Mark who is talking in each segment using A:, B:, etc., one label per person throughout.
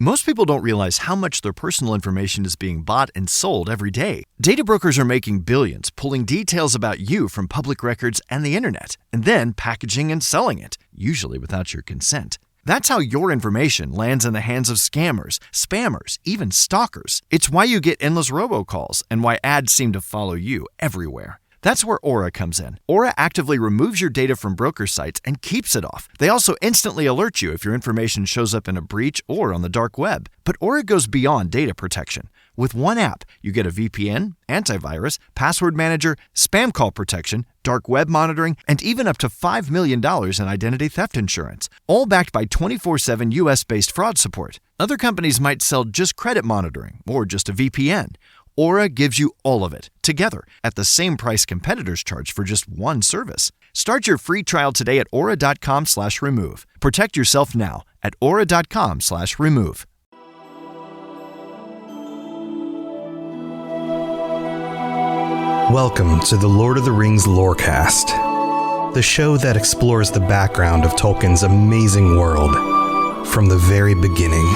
A: Most people don't realize how much their personal information is being bought and sold every day. Data brokers are making billions, pulling details about you from public records and the internet, and then packaging and selling it, usually without your consent. That's how your information lands in the hands of scammers, spammers, even stalkers. It's why you get endless robocalls and why ads seem to follow you everywhere. That's where Aura comes in. Aura actively removes your data from broker sites and keeps it off. They also instantly alert you if your information shows up in a breach or on the dark web. But Aura goes beyond data protection. With one app, you get a VPN, antivirus, password manager, spam call protection, dark web monitoring, and even up to $5 million in identity theft insurance. All backed by 24/7 US-based fraud support. Other companies might sell just credit monitoring or just a VPN. Aura gives you all of it, together, at the same price competitors charge for just one service. Start your free trial today at aura.com/remove. Protect yourself now at aura.com/remove.
B: Welcome to the Lord of the Rings Lorecast, the show that explores the background of Tolkien's amazing world from the very beginning.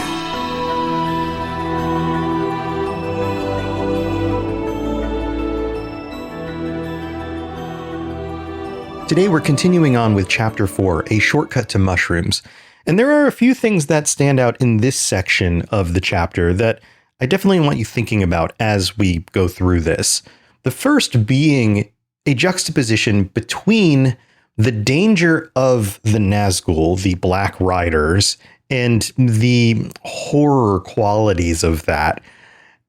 B: Today we're continuing on with Chapter 4, A Shortcut to Mushrooms. And there are a few things that stand out in this section of the chapter that I definitely want you thinking about as we go through this. The first being a juxtaposition between the danger of the Nazgul, the Black Riders, and the horror qualities of that.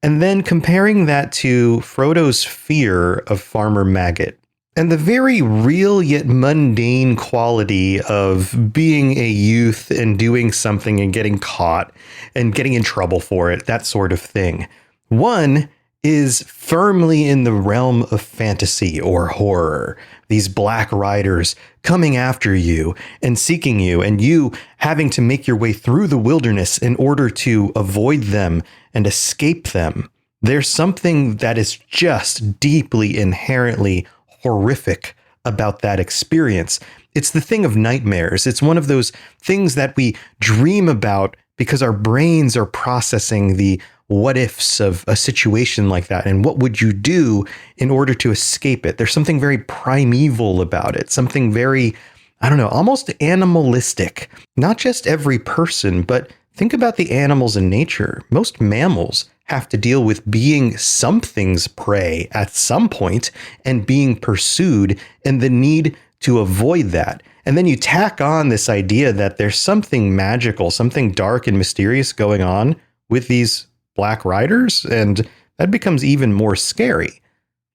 B: And then comparing that to Frodo's fear of Farmer Maggot. And the very real yet mundane quality of being a youth and doing something and getting caught and getting in trouble for it, that sort of thing. One is firmly in the realm of fantasy or horror. These Black Riders coming after you and seeking you, and you having to make your way through the wilderness in order to avoid them and escape them. There's something that is just deeply, inherently horrific about that experience. It's the thing of nightmares. It's one of those things that we dream about because our brains are processing the what ifs of a situation like that. And what would you do in order to escape it? There's something very primeval about it, something very, almost animalistic. Not just every person, but think about the animals in nature. Most mammals have to deal with being something's prey at some point and being pursued and the need to avoid that. And then you tack on this idea that there's something magical, something dark and mysterious going on with these Black Riders, and that becomes even more scary.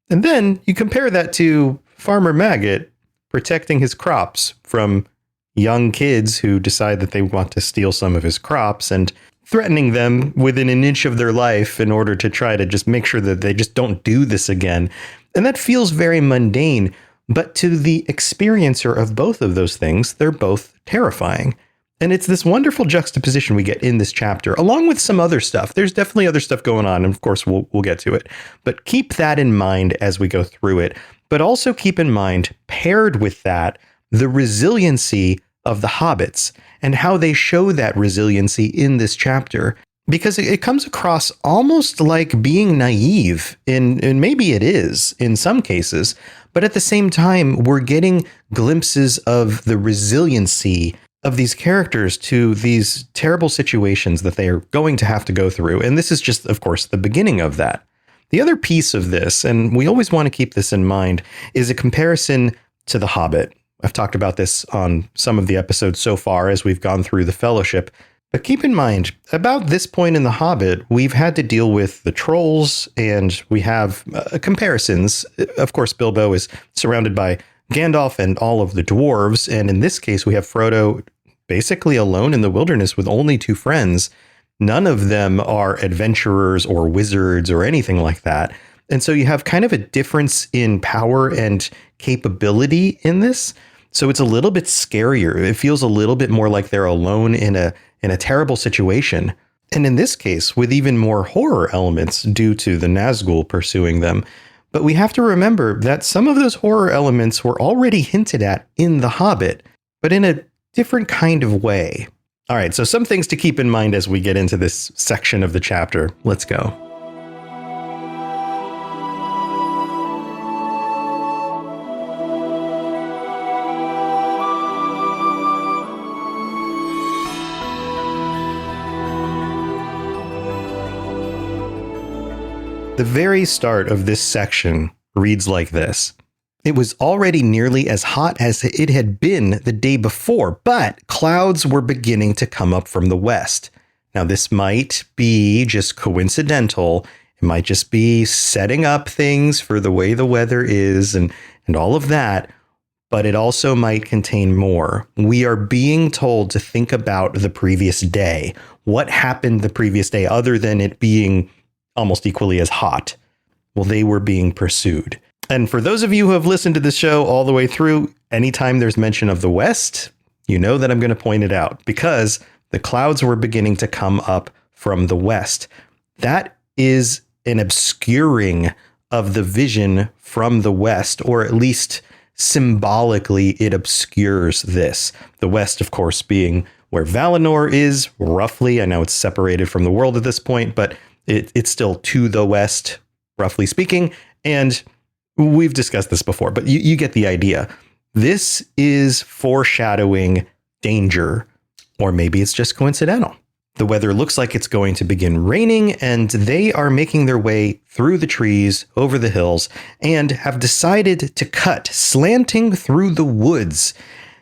B: And then you compare that to Farmer Maggot protecting his crops from young kids who decide that they want to steal some of his crops and threatening them within an inch of their life in order to try to just make sure that they just don't do this again. And that feels very mundane, but to the experiencer of both of those things, they're both terrifying. And it's this wonderful juxtaposition we get in this chapter, along with some other stuff. There's definitely other stuff going on, and of course we'll get to it. But keep that in mind as we go through it. But also keep in mind, paired with that, the resiliency of the Hobbits and how they show that resiliency in this chapter, because it comes across almost like being naive, and maybe it is in some cases, but at the same time, we're getting glimpses of the resiliency of these characters to these terrible situations that they are going to have to go through. And this is just, of course, the beginning of that. The other piece of this, and we always want to keep this in mind, is a comparison to The Hobbit. I've talked about this on some of the episodes so far as we've gone through the Fellowship. But keep in mind, about this point in The Hobbit, we've had to deal with the trolls, and we have comparisons. Of course, Bilbo is surrounded by Gandalf and all of the dwarves, and in this case, we have Frodo basically alone in the wilderness with only two friends. None of them are adventurers or wizards or anything like that. And so you have kind of a difference in power and capability in this. So it's a little bit scarier. It feels a little bit more like they're alone in a terrible situation. And in this case, with even more horror elements due to the Nazgul pursuing them. But we have to remember that some of those horror elements were already hinted at in The Hobbit, but in a different kind of way. All right, so some things to keep in mind as we get into this section of the chapter. Let's go. The very start of this section reads like this. It was already nearly as hot as it had been the day before, but clouds were beginning to come up from the west. Now, this might be just coincidental. It might just be setting up things for the way the weather is and all of that, but it also might contain more. We are being told to think about the previous day. What happened the previous day other than it being almost equally as hot? Well, they were being pursued. And for those of you who have listened to the show all the way through, anytime there's mention of the West, you know that I'm going to point it out because the clouds were beginning to come up from the West. That is an obscuring of the vision from the West, or at least symbolically it obscures this. The West, of course, being where Valinor is, roughly. I know it's separated from the world at this point, but it's still to the West, roughly speaking. And we've discussed this before, but you get the idea. This is foreshadowing danger, or maybe it's just coincidental. The weather looks like it's going to begin raining, and they are making their way through the trees, over the hills, and have decided to cut slanting through the woods.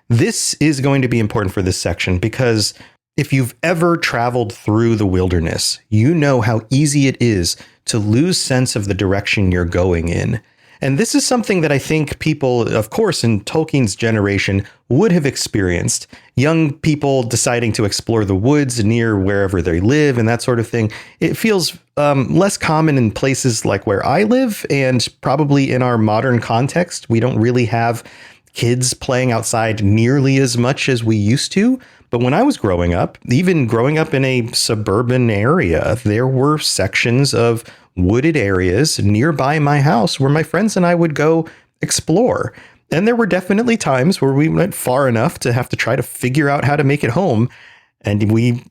B: This is going to be important for this section because if you've ever traveled through the wilderness, you know how easy it is to lose sense of the direction you're going in. And this is something that I think people, of course, in Tolkien's generation would have experienced. Young people deciding to explore the woods near wherever they live and that sort of thing. It feels less common in places like where I live, and probably in our modern context. We don't really have kids playing outside nearly as much as we used to. But when I was growing up, even growing up in a suburban area, there were sections of wooded areas nearby my house where my friends and I would go explore. And there were definitely times where we went far enough to have to try to figure out how to make it home. And we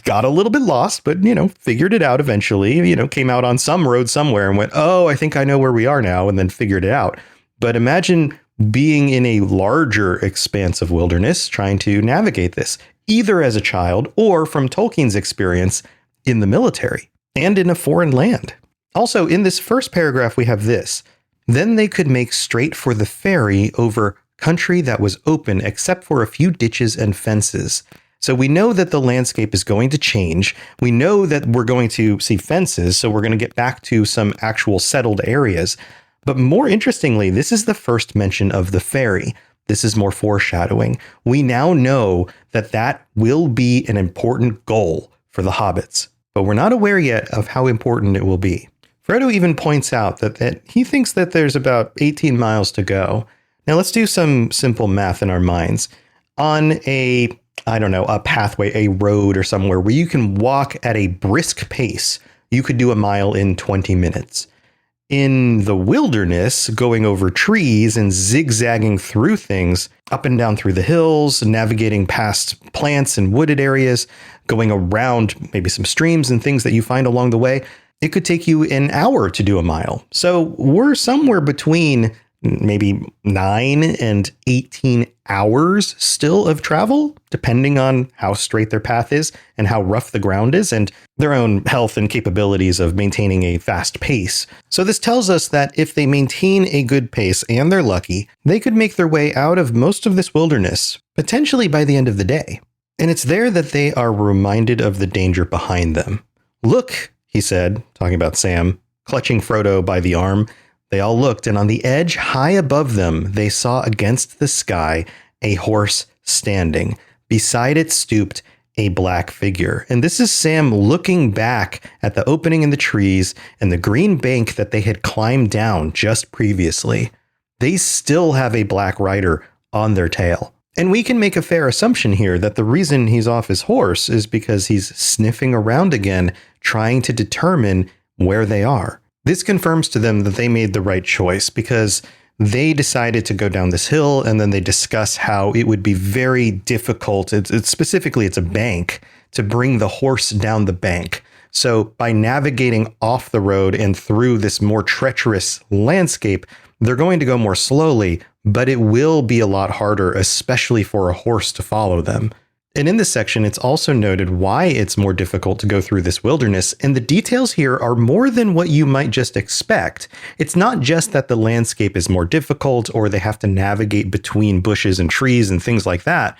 B: got a little bit lost, but, figured it out eventually, came out on some road somewhere and went, oh, I think I know where we are now, and then figured it out. But imagine being in a larger expanse of wilderness trying to navigate this, either as a child or from Tolkien's experience in the military and in a foreign land. Also, in this first paragraph, we have this. Then they could make straight for the ferry over country that was open except for a few ditches and fences. So we know that the landscape is going to change. We know that we're going to see fences, so we're going to get back to some actual settled areas. But more interestingly, this is the first mention of the ferry. This is more foreshadowing. We now know that that will be an important goal for the hobbits, but we're not aware yet of how important it will be. Frodo even points out that he thinks that there's about 18 miles to go. Now let's do some simple math in our minds. On a pathway, a road or somewhere where you can walk at a brisk pace, you could do a mile in 20 minutes. In the wilderness, going over trees and zigzagging through things, up and down through the hills, navigating past plants and wooded areas, going around maybe some streams and things that you find along the way, it could take you an hour to do a mile. So we're somewhere between maybe 9 and 18 hours still of travel, depending on how straight their path is and how rough the ground is and their own health and capabilities of maintaining a fast pace. So this tells us that if they maintain a good pace and they're lucky, they could make their way out of most of this wilderness, potentially by the end of the day. And it's there that they are reminded of the danger behind them. Look, he said, talking about Sam, clutching Frodo by the arm. They all looked, and on the edge, high above them, they saw against the sky a horse standing. Beside it stooped a black figure. And this is Sam looking back at the opening in the trees and the green bank that they had climbed down just previously. They still have a black rider on their tail. And we can make a fair assumption here that the reason he's off his horse is because he's sniffing around again, trying to determine where they are. This confirms to them that they made the right choice because they decided to go down this hill, and then they discuss how it would be very difficult. It's a bank, to bring the horse down the bank. So by navigating off the road and through this more treacherous landscape, they're going to go more slowly, but it will be a lot harder, especially for a horse to follow them. And in this section, it's also noted why it's more difficult to go through this wilderness. And the details here are more than what you might just expect. It's not just that the landscape is more difficult or they have to navigate between bushes and trees and things like that.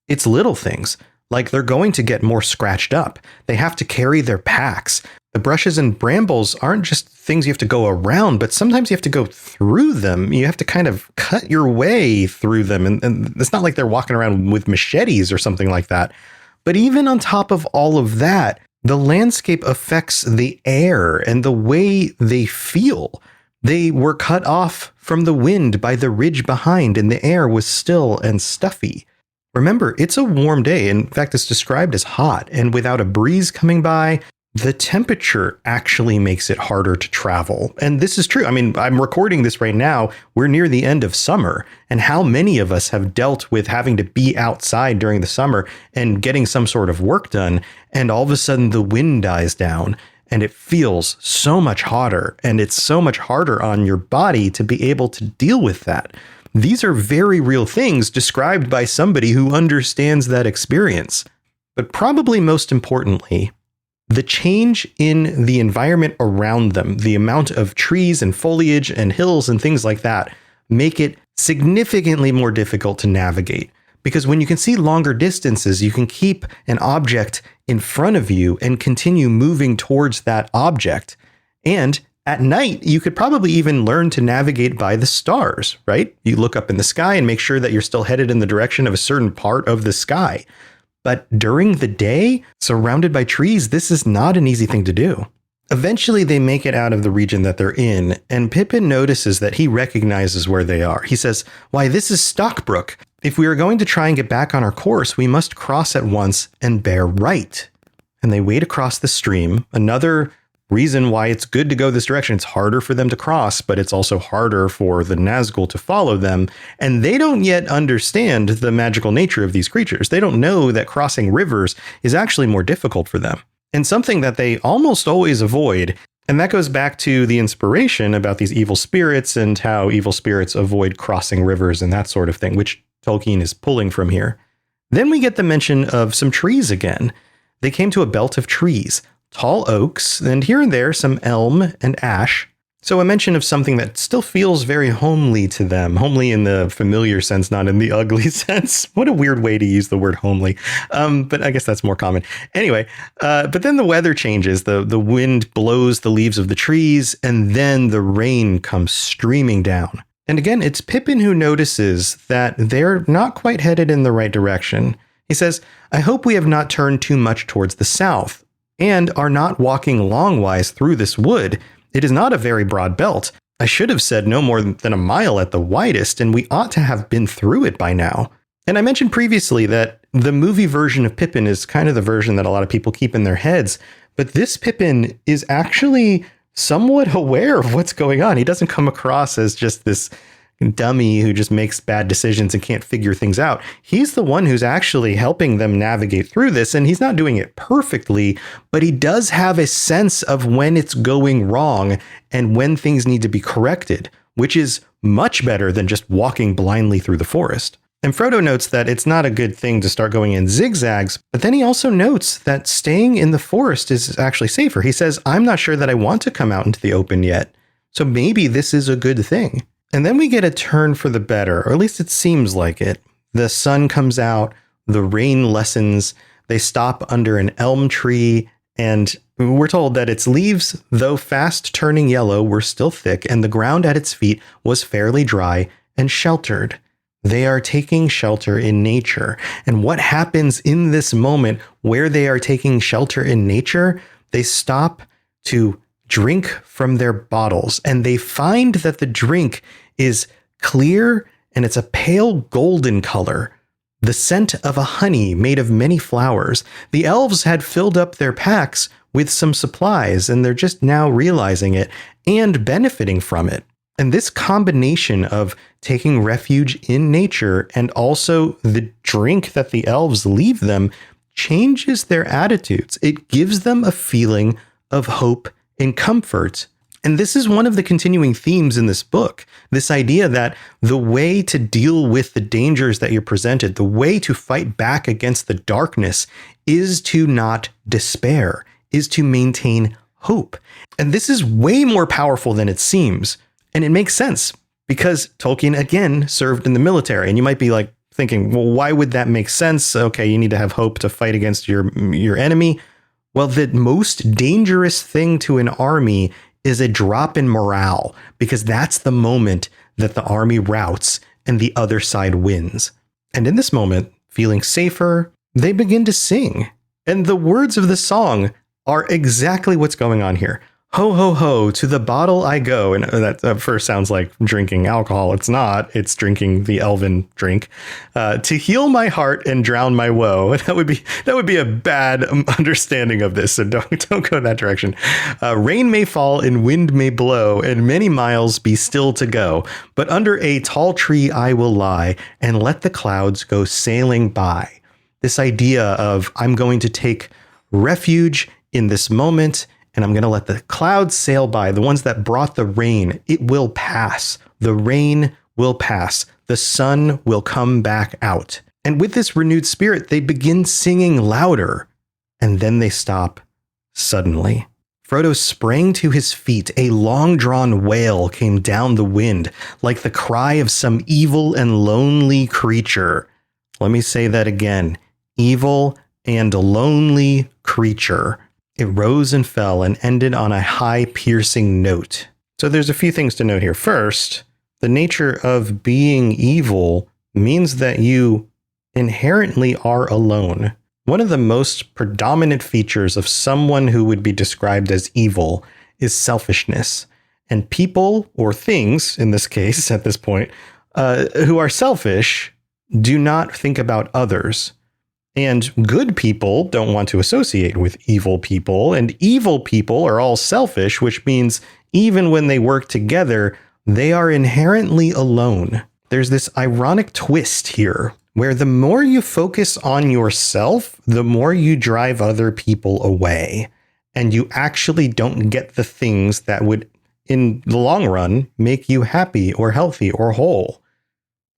B: It's little things. Like they're going to get more scratched up. They have to carry their packs. The brushes and brambles aren't just things you have to go around, but sometimes you have to go through them. You have to kind of cut your way through them. And it's not like they're walking around with machetes or something like that. But even on top of all of that, the landscape affects the air and the way they feel. They were cut off from the wind by the ridge behind, and the air was still and stuffy. Remember, it's a warm day. In fact, it's described as hot, and without a breeze coming by, the temperature actually makes it harder to travel. And this is true. I mean, I'm recording this right now. We're near the end of summer. And how many of us have dealt with having to be outside during the summer and getting some sort of work done, and all of a sudden the wind dies down and it feels so much hotter, and it's so much harder on your body to be able to deal with that. These are very real things described by somebody who understands that experience. But probably most importantly, the change in the environment around them, the amount of trees and foliage and hills and things like that, make it significantly more difficult to navigate. Because when you can see longer distances, you can keep an object in front of you and continue moving towards that object. And at night, you could probably even learn to navigate by the stars, right? You look up in the sky and make sure that you're still headed in the direction of a certain part of the sky. But during the day, surrounded by trees, this is not an easy thing to do. Eventually, they make it out of the region that they're in, and Pippin notices that he recognizes where they are. He says, "Why, this is Stockbrook. If we are going to try and get back on our course, we must cross at once and bear right." And they wade across the stream. Another reason why it's good to go this direction. It's harder for them to cross, but it's also harder for the Nazgul to follow them. And they don't yet understand the magical nature of these creatures. They don't know that crossing rivers is actually more difficult for them, and something that they almost always avoid. And that goes back to the inspiration about these evil spirits and how evil spirits avoid crossing rivers and that sort of thing, which Tolkien is pulling from here. Then we get the mention of some trees again. They came to a belt of trees, tall oaks, and here and there some elm and ash. So a mention of something that still feels very homely to them. Homely in the familiar sense, not in the ugly sense. What a weird way to use the word homely. But I guess that's more common. Anyway, but then the weather changes. The wind blows the leaves of the trees, and then the rain comes streaming down. And again, it's Pippin who notices that they're not quite headed in the right direction. He says, "I hope we have not turned too much towards the south, and are not walking longwise through this wood. It is not a very broad belt. I should have said no more than a mile at the widest, and we ought to have been through it by now." And I mentioned previously that the movie version of Pippin is kind of the version that a lot of people keep in their heads, but this Pippin is actually somewhat aware of what's going on. He doesn't come across as just this dummy who just makes bad decisions and can't figure things out. He's the one who's actually helping them navigate through this, and he's not doing it perfectly, but he does have a sense of when it's going wrong and when things need to be corrected, which is much better than just walking blindly through the forest. And Frodo notes that it's not a good thing to start going in zigzags, but then he also notes that staying in the forest is actually safer. He says, "I'm not sure that I want to come out into the open yet, so maybe this is a good thing." And then we get a turn for the better, or at least it seems like it. The sun comes out, the rain lessens, they stop under an elm tree, and we're told that its leaves, though fast turning yellow, were still thick, and the ground at its feet was fairly dry and sheltered. They are taking shelter in nature. And what happens in this moment where they are taking shelter in nature? They stop to drink from their bottles, and they find that the drink is clear and it's a pale golden color, the scent of a honey made of many flowers. The elves had filled up their packs with some supplies, and they're just now realizing it and benefiting from it. And this combination of taking refuge in nature and also the drink that the elves leave them changes their attitudes. It gives them a feeling of hope and comfort. And this is one of the continuing themes in this book, this idea that the way to deal with the dangers that you're presented, the way to fight back against the darkness is to not despair, is to maintain hope. And this is way more powerful than it seems. And it makes sense because Tolkien, again, served in the military. And you might be like thinking, well, why would that make sense? Okay, you need to have hope to fight against your enemy. Well, the most dangerous thing to an army is a drop in morale, because that's the moment that the army routs and the other side wins. And in this moment, feeling safer, they begin to sing. And the words of the song are exactly what's going on here. Ho, ho, ho, to the bottle I go. And that at first sounds like drinking alcohol. It's not. It's drinking the elven drink. To heal my heart and drown my woe. That would be a bad understanding of this. So don't go that direction. Rain may fall and wind may blow and many miles be still to go. But under a tall tree I will lie and let the clouds go sailing by. This idea of I'm going to take refuge in this moment, and I'm going to let the clouds sail by, the ones that brought the rain. It will pass. The rain will pass. The sun will come back out. And with this renewed spirit, they begin singing louder. And then they stop suddenly. Frodo sprang to his feet. A long-drawn wail came down the wind, like the cry of some evil and lonely creature. Let me say that again. Evil and lonely creature. It rose and fell and ended on a high, piercing note. So there's a few things to note here. First, the nature of being evil means that you inherently are alone. One of the most predominant features of someone who would be described as evil is selfishness. And people, or things in this case at this point, who are selfish do not think about others. And good people don't want to associate with evil people, and evil people are all selfish, which means even when they work together, they are inherently alone. There's this ironic twist here, where the more you focus on yourself, the more you drive other people away, and you actually don't get the things that would, in the long run, make you happy or healthy or whole.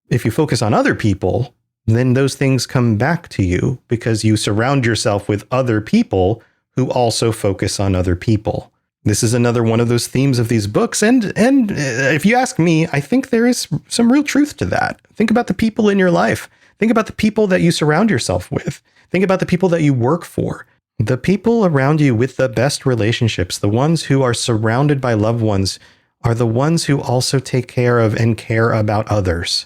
B: If you focus on other people, then those things come back to you because you surround yourself with other people who also focus on other people. This is another one of those themes of these books. And if you ask me, I think there is some real truth to that. Think about the people in your life. Think about the people that you surround yourself with. Think about the people that you work for. The people around you with the best relationships, the ones who are surrounded by loved ones, are the ones who also take care of and care about others.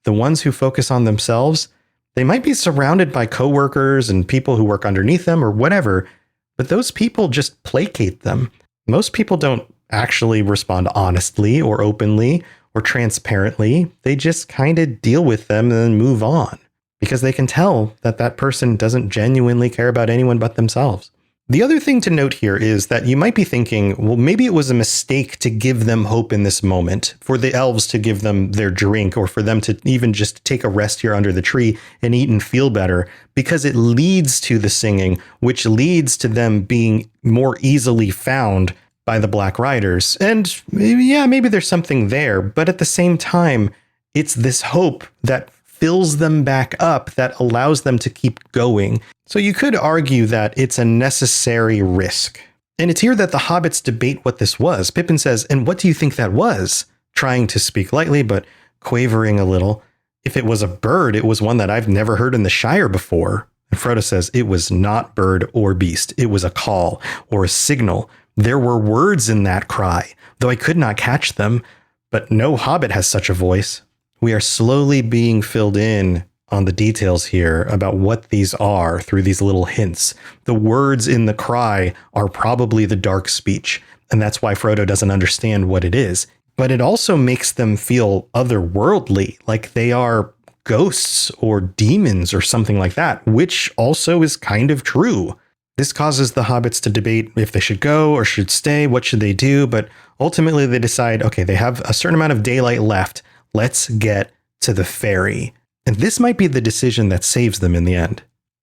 B: The ones who focus on themselves, they might be surrounded by coworkers and people who work underneath them or whatever, but those people just placate them. Most people don't actually respond honestly or openly or transparently. They just kind of deal with them and then move on because they can tell that that person doesn't genuinely care about anyone but themselves. The other thing to note here is that you might be thinking, well, maybe it was a mistake to give them hope in this moment, for the elves to give them their drink, or for them to even just take a rest here under the tree and eat and feel better, because it leads to the singing, which leads to them being more easily found by the Black Riders. And yeah, maybe there's something there, but at the same time, it's this hope that fills them back up that allows them to keep going. So you could argue that it's a necessary risk. And it's here that the hobbits debate what this was. Pippin says, "And what do you think that was?" Trying to speak lightly, but quavering a little. "If it was a bird, it was one that I've never heard in the Shire before." And Frodo says, "It was not bird or beast. It was a call or a signal. There were words in that cry, though I could not catch them. But no hobbit has such a voice." We are slowly being filled in on the details here about what these are through these little hints. The words in the cry are probably the dark speech, and that's why Frodo doesn't understand what it is. But it also makes them feel otherworldly, like they are ghosts or demons or something like that, which also is kind of true. This causes the hobbits to debate if they should go or should stay, what should they do, but ultimately they decide, okay, they have a certain amount of daylight left. Let's get to the ferry. And this might be the decision that saves them in the end.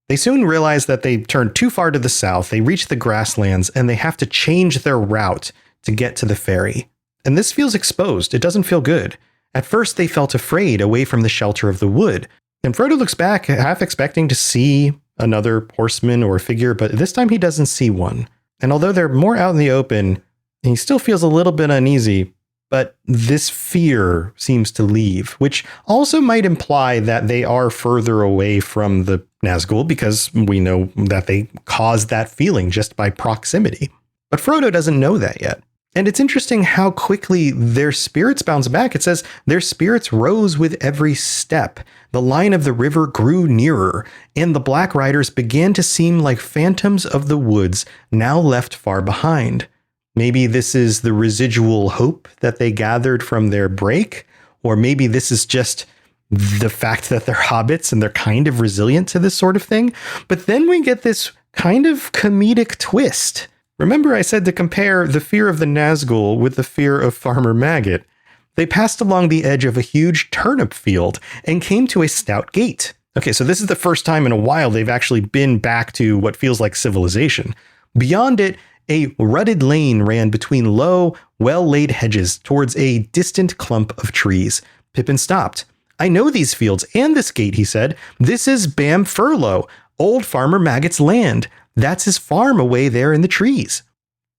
B: They soon realize that they turned too far to the south, they reach the grasslands, and they have to change their route to get to the ferry. And this feels exposed. It doesn't feel good. At first, they felt afraid away from the shelter of the wood. And Frodo looks back, half expecting to see another horseman or figure, but this time he doesn't see one. And although they're more out in the open, he still feels a little bit uneasy. But this fear seems to leave, which also might imply that they are further away from the Nazgul, because we know that they caused that feeling just by proximity. But Frodo doesn't know that yet. And it's interesting how quickly their spirits bounce back. It says their spirits rose with every step. The line of the river grew nearer, and the Black Riders began to seem like phantoms of the woods now left far behind. Maybe this is the residual hope that they gathered from their break, or maybe this is just the fact that they're hobbits and they're kind of resilient to this sort of thing. But then we get this kind of comedic twist. Remember I said to compare the fear of the Nazgul with the fear of Farmer Maggot. They passed along the edge of a huge turnip field and came to a stout gate. Okay, so this is the first time in a while they've actually been back to what feels like civilization. Beyond it, a rutted lane ran between low, well-laid hedges towards a distant clump of trees. Pippin stopped. "I know these fields and this gate," he said. "This is Bam Furlow, old Farmer Maggot's land. That's his farm away there in the trees."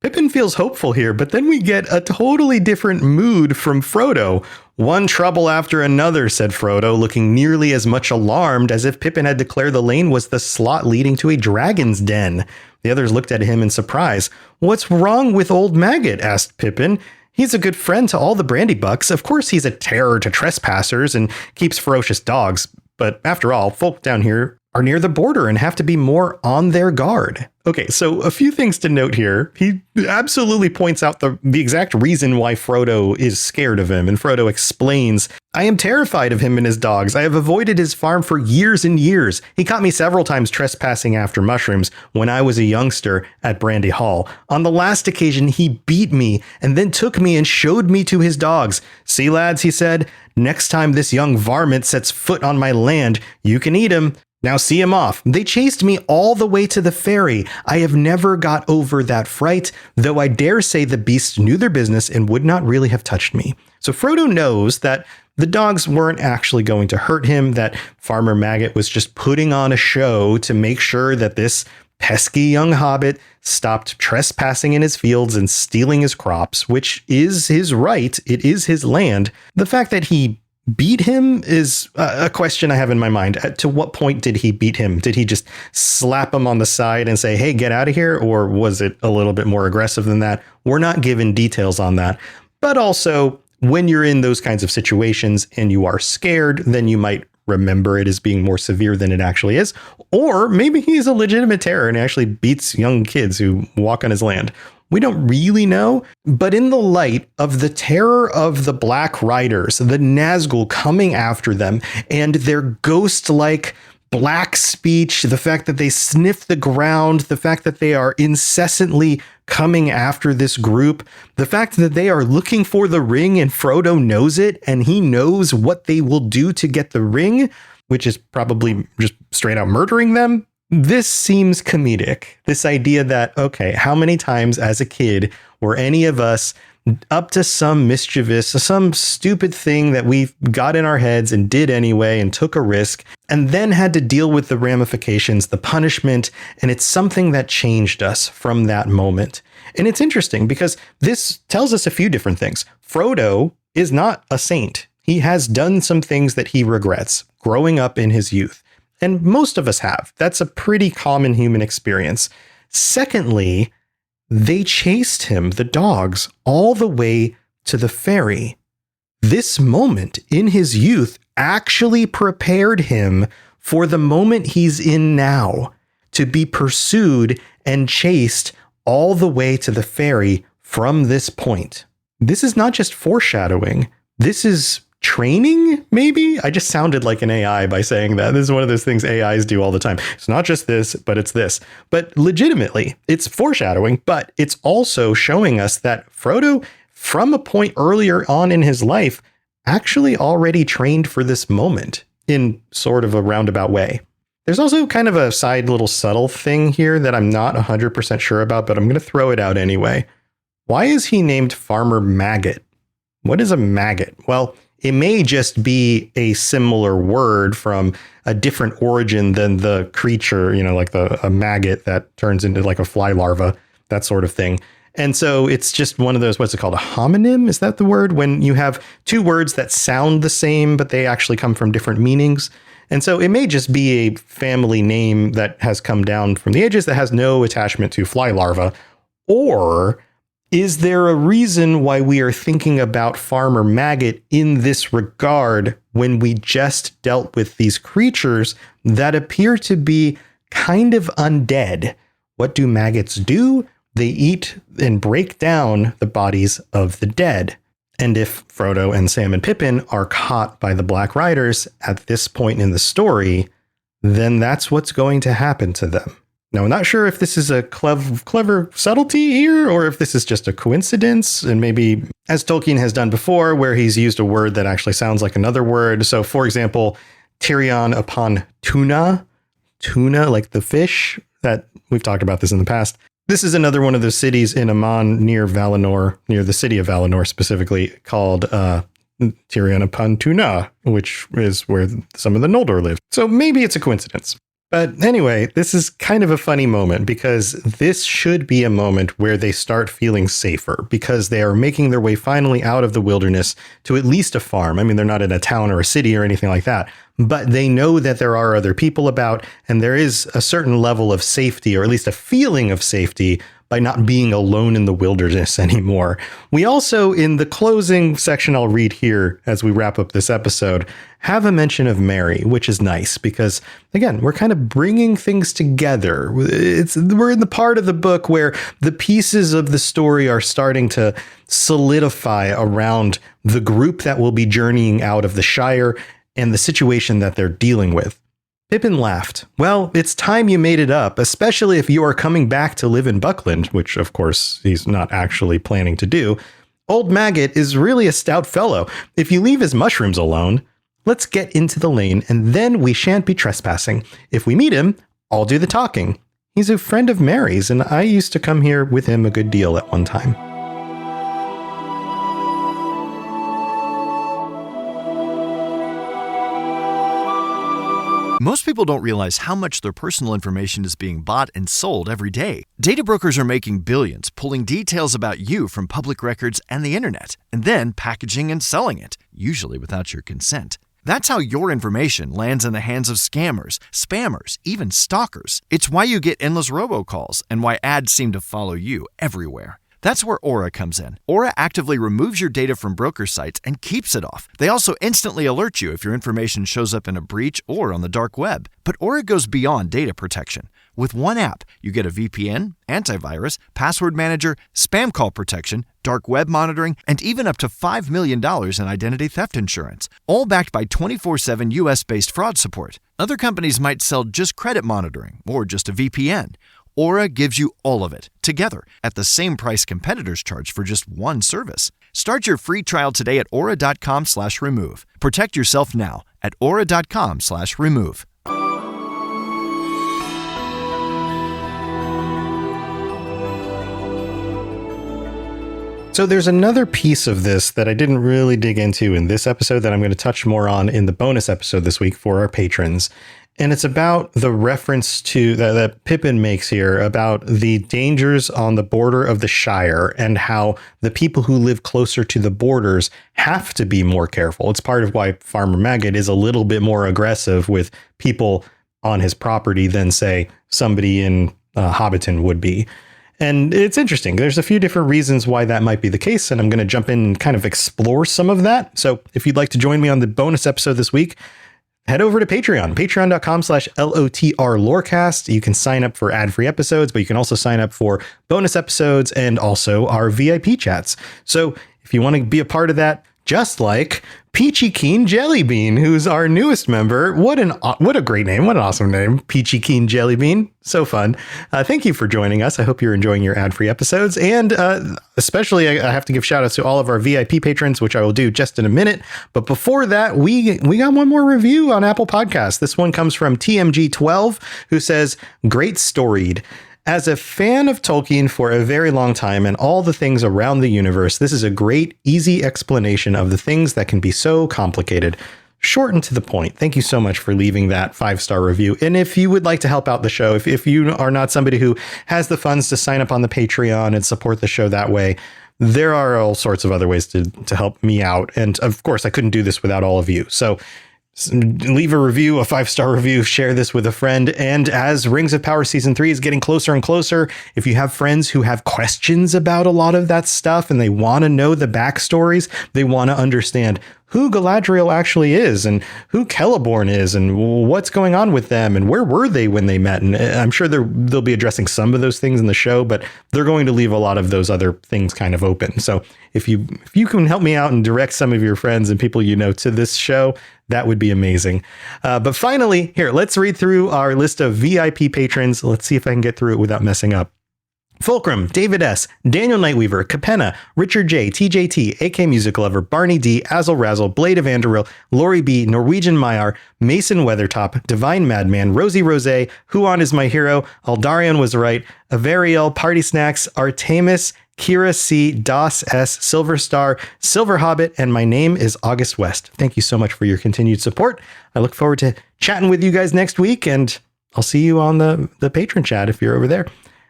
B: Pippin feels hopeful here, but then we get a totally different mood from Frodo. "One trouble after another," said Frodo, looking nearly as much alarmed as if Pippin had declared the lane was the slot leading to a dragon's den. The others looked at him in surprise. "What's wrong with old Maggot?" asked Pippin. "He's a good friend to all the Brandybucks. Of course he's a terror to trespassers and keeps ferocious dogs. But after all, folk down here are near the border and have to be more on their guard." Okay, so a few things to note here. He absolutely points out the exact reason why Frodo is scared of him. And Frodo explains, "I am terrified of him and his dogs. I have avoided his farm for years and years. He caught me several times trespassing after mushrooms when I was a youngster at Brandy Hall. On the last occasion, he beat me and then took me and showed me to his dogs. 'See, lads,' he said, 'next time this young varmint sets foot on my land, you can eat him. Now see him off. They chased me all the way to the ferry. I have never got over that fright, though I dare say the beasts knew their business and would not really have touched me.'" So Frodo knows that the dogs weren't actually going to hurt him, that Farmer Maggot was just putting on a show to make sure that this pesky young hobbit stopped trespassing in his fields and stealing his crops, which is his right. It is his land. The fact that he beat him is a question I have in my mind. To what point did he beat him? Did he just slap him on the side and say, "Hey, get out of here"? Or was it a little bit more aggressive than that? We're not given details on that. But also, when you're in those kinds of situations and you are scared, then you might remember it as being more severe than it actually is. Or maybe he's a legitimate terror and actually beats young kids who walk on his land. We don't really know, but in the light of the terror of the Black Riders, the Nazgul coming after them, and their ghost-like black speech, the fact that they sniff the ground, the fact that they are incessantly coming after this group, the fact that they are looking for the ring and Frodo knows it, and he knows what they will do to get the ring, which is probably just straight out murdering them. This seems comedic. This idea that, okay, how many times as a kid were any of us up to some mischievous, some stupid thing that we got in our heads and did anyway and took a risk and then had to deal with the ramifications, the punishment, and it's something that changed us from that moment. And it's interesting because this tells us a few different things. Frodo is not a saint. He has done some things that he regrets growing up in his youth. And most of us have. That's a pretty common human experience. Secondly, they chased him, the dogs, all the way to the ferry. This moment in his youth actually prepared him for the moment he's in now, to be pursued and chased all the way to the ferry from this point. This is not just foreshadowing. This is training, maybe? I just sounded like an AI by saying that. This is one of those things AIs do all the time. It's not just this, but it's this. But legitimately, it's foreshadowing, but it's also showing us that Frodo, from a point earlier on in his life, actually already trained for this moment in sort of a roundabout way. There's also kind of a side little subtle thing here that I'm not 100% sure about, but I'm going to throw it out anyway. Why is he named Farmer Maggot? What is a maggot? Well, it may just be a similar word from a different origin than the creature, like a maggot that turns into like a fly larva, that sort of thing. And so it's just one of those, what's it called? A homonym? Is that the word? When you have two words that sound the same, but they actually come from different meanings. And so it may just be a family name that has come down from the ages that has no attachment to fly larva. Or is there a reason why we are thinking about Farmer Maggot in this regard when we just dealt with these creatures that appear to be kind of undead? What do maggots do? They eat and break down the bodies of the dead. And if Frodo and Sam and Pippin are caught by the Black Riders at this point in the story, then that's what's going to happen to them. Now, I'm not sure if this is a clever subtlety here, or if this is just a coincidence, and maybe as Tolkien has done before, where he's used a word that actually sounds like another word. So, for example, Tirion upon tuna, like the fish, that we've talked about this in the past. This is another one of the cities in Aman near Valinor, near the city of Valinor specifically, called Tirion upon Tuna, which is where some of the Noldor live. So maybe it's a coincidence. But anyway, this is kind of a funny moment because this should be a moment where they start feeling safer because they are making their way finally out of the wilderness to at least a farm. I mean, they're not in a town or a city or anything like that, but they know that there are other people about and there is a certain level of safety, or at least a feeling of safety, by not being alone in the wilderness anymore. We also, in the closing section I'll read here as we wrap up this episode, have a mention of Merry, which is nice because, again, we're kind of bringing things together. We're in the part of the book where the pieces of the story are starting to solidify around the group that will be journeying out of the Shire and the situation that they're dealing with. Pippin laughed. Well, it's time you made it up, especially if you are coming back to live in Buckland, which of course he's not actually planning to do. Old Maggot is really a stout fellow. If you leave his mushrooms alone, let's get into the lane and then we shan't be trespassing. If we meet him, I'll do the talking. He's a friend of Mary's and I used to come here with him a good deal at one time.
A: Most people don't realize how much their personal information is being bought and sold every day. Data brokers are making billions, pulling details about you from public records and the internet, and then packaging and selling it, usually without your consent. That's how your information lands in the hands of scammers, spammers, even stalkers. It's why you get endless robocalls and why ads seem to follow you everywhere. That's where Aura comes in. Aura actively removes your data from broker sites and keeps it off. They also instantly alert you if your information shows up in a breach or on the dark web. But Aura goes beyond data protection. With one app, you get a VPN, antivirus, password manager, spam call protection, dark web monitoring, and even up to $5 million in identity theft insurance, all backed by 24/7 US-based fraud support. Other companies might sell just credit monitoring or just a VPN. Aura gives you all of it, together, at the same price competitors charge for just one service. Start your free trial today at aura.com/remove. Protect yourself now at aura.com/remove.
B: So there's another piece of this that I didn't really dig into in this episode that I'm going to touch more on in the bonus episode this week for our patrons. And it's about the reference to that Pippin makes here about the dangers on the border of the Shire and how the people who live closer to the borders have to be more careful. It's part of why Farmer Maggot is a little bit more aggressive with people on his property than, say, somebody in Hobbiton would be. And it's interesting. There's a few different reasons why that might be the case, and I'm going to jump in and kind of explore some of that. So if you'd like to join me on the bonus episode this week, head over to Patreon, patreon.com/LOTR Lorecast. You can sign up for ad-free episodes, but you can also sign up for bonus episodes and also our VIP chats. So if you want to be a part of that, just like Peachy Keen Jellybean, who's our newest member. What a great name. What an awesome name. Peachy Keen Jellybean. So fun. Thank you for joining us. I hope you're enjoying your ad-free episodes. And especially, I have to give shout outs to all of our VIP patrons, which I will do just in a minute. But before that, we got one more review on Apple Podcasts. This one comes from TMG12, who says, great storied. As a fan of Tolkien for a very long time and all the things around the universe, this is a great, easy explanation of the things that can be so complicated. Short and to the point. Thank you so much for leaving that 5-star review. And if you would like to help out the show, if you are not somebody who has the funds to sign up on the Patreon and support the show that way, there are all sorts of other ways to help me out. And of course, I couldn't do this without all of you. So leave a review, a 5-star review, share this with a friend. And as Rings of Power Season 3 is getting closer and closer, if you have friends who have questions about a lot of that stuff and they want to know the backstories, they want to understand who Galadriel actually is and who Celeborn is and what's going on with them and where were they when they met. And I'm sure they'll be addressing some of those things in the show, but they're going to leave a lot of those other things kind of open. So if you can help me out and direct some of your friends and people you know to this show, that would be amazing. But finally, here, let's read through our list of VIP patrons. Let's see if I can get through it without messing up. Fulcrum, David S., Daniel Nightweaver, Capenna, Richard J., TJT, AK Music Lover, Barney D., Azzle Razzle, Blade of Andoril, Lori B., Norwegian Myar, Mason Weathertop, Divine Madman, Rosie Rose, Huon is my hero, Aldarion was right, Avariel, Party Snacks, Artemis, Kira C., Das S., Silver Star, Silver Hobbit, and my name is August West. Thank you so much for your continued support. I look forward to chatting with you guys next week, and I'll see you on the patron chat if you're over there.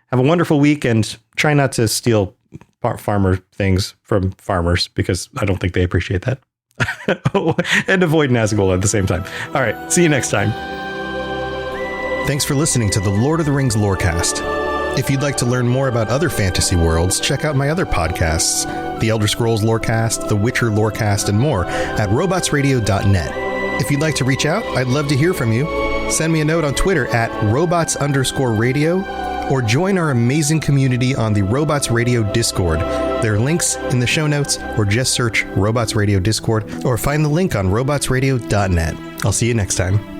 B: Have a wonderful week and try not to steal farmer things from farmers because I don't think they appreciate that. And avoid Nazgul at the same time. All right. See you next time.
C: Thanks for listening to the Lord of the Rings Lorecast. If you'd like to learn more about other fantasy worlds, check out my other podcasts, The Elder Scrolls Lorecast, The Witcher Lorecast, and more at robotsradio.net. If you'd like to reach out, I'd love to hear from you. Send me a note on Twitter at robots_radio. Or join our amazing community on the Robots Radio Discord. There are links in the show notes, or just search Robots Radio Discord, or find the link on robotsradio.net. I'll see you next time.